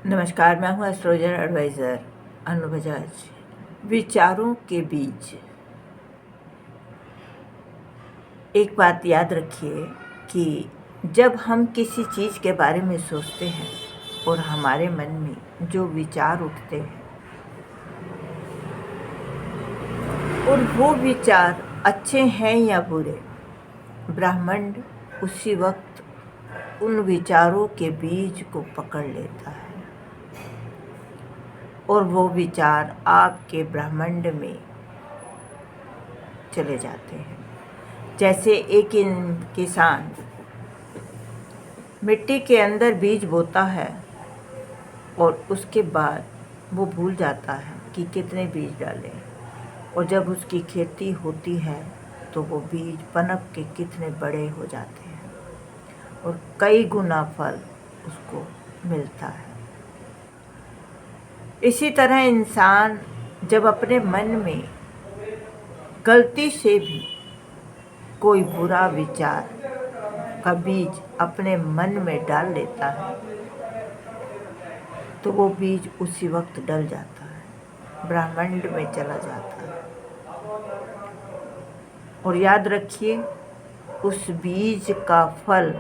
नमस्कार, मैं हूँ एस्ट्रोलॉजर एडवाइज़र अनु बजाज। विचारों के बीच एक बात याद रखिए कि जब हम किसी चीज़ के बारे में सोचते हैं और हमारे मन में जो विचार उठते हैं और वो विचार अच्छे हैं या बुरे, ब्रह्मांड उसी वक्त उन विचारों के बीज को पकड़ लेता है और वो विचार आपके ब्रह्मांड में चले जाते हैं। जैसे एक किसान मिट्टी के अंदर बीज बोता है और उसके बाद वो भूल जाता है कि कितने बीज डालें, और जब उसकी खेती होती है तो वो बीज पनप के कितने बड़े हो जाते हैं और कई गुना फल उसको मिलता है। इसी तरह इंसान जब अपने मन में गलती से भी कोई बुरा विचार का बीज अपने मन में डाल लेता है तो वो बीज उसी वक्त डल जाता है, ब्रह्मांड में चला जाता है। और याद रखिए, उस बीज का फल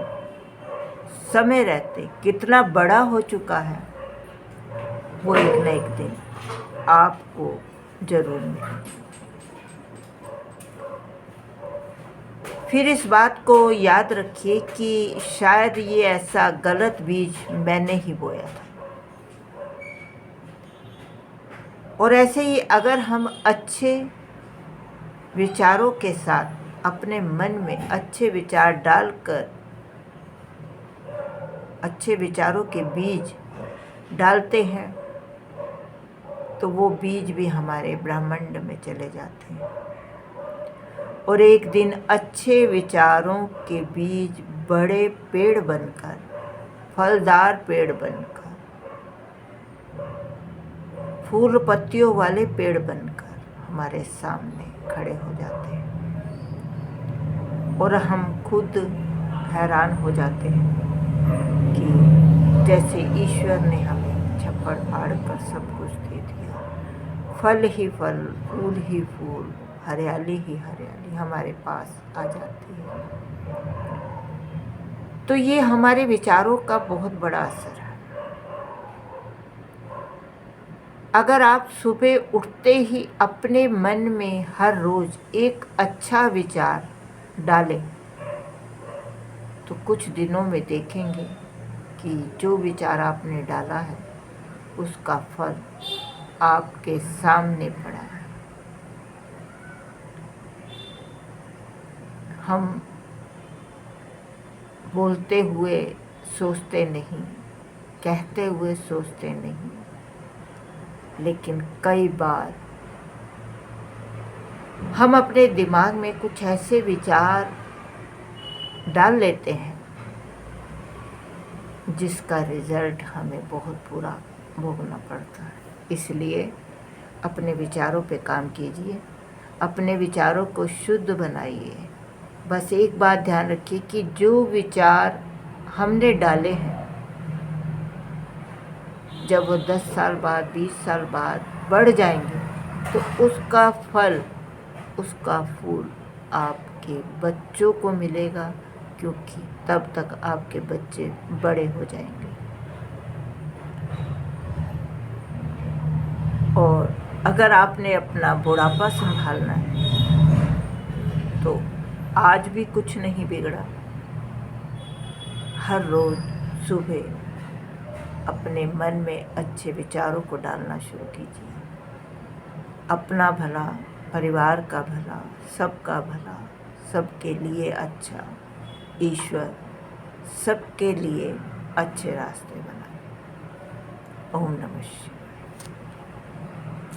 समय रहते कितना बड़ा हो चुका है, वो एक न एक दिन आपको जरूर मिलेगा। फिर इस बात को याद रखिए कि शायद ये ऐसा गलत बीज मैंने ही बोया था, और ऐसे ही अगर हम अच्छे विचारों के साथ अपने मन में अच्छे विचार डालकर अच्छे विचारों के बीज डालते हैं तो वो बीज भी हमारे ब्रह्मांड में चले जाते हैं और एक दिन अच्छे विचारों के बीज बड़े पेड़ बनकर, फलदार पेड़ बनकर, फूल पत्तियों वाले पेड़ बनकर हमारे सामने खड़े हो जाते हैं और हम खुद हैरान हो जाते हैं कि जैसे ईश्वर ने हमें छप्पड़ फाड़ कर सब कुछ दे दिया, फल ही फल, फूल ही फूल, हरियाली ही हरियाली हमारे पास आ जाती है। तो ये हमारे विचारों का बहुत बड़ा असर है। अगर आप सुबह उठते ही अपने मन में हर रोज एक अच्छा विचार डालें तो कुछ दिनों में देखेंगे कि जो विचार आपने डाला है उसका फल आपके सामने पड़ा है। हम बोलते हुए सोचते नहीं, कहते हुए सोचते नहीं, लेकिन कई बार हम अपने दिमाग में कुछ ऐसे विचार डाल लेते हैं जिसका रिजल्ट हमें बहुत बुरा भोगना पड़ता है। इसलिए अपने विचारों पे काम कीजिए, अपने विचारों को शुद्ध बनाइए। बस एक बात ध्यान रखिए कि जो विचार हमने डाले हैं, जब वो 10 साल बाद, 20 साल बाद बढ़ जाएंगे तो उसका फल, उसका फूल आपके बच्चों को मिलेगा, क्योंकि तब तक आपके बच्चे बड़े हो जाएंगे। और अगर आपने अपना बुढ़ापा संभालना है तो आज भी कुछ नहीं बिगड़ा। हर रोज सुबह अपने मन में अच्छे विचारों को डालना शुरू कीजिए। अपना भला, परिवार का भला, सबका भला, सबके लिए अच्छा, ईश्वर सबके लिए अच्छे रास्ते बनाए। ओम नमः शिवाय।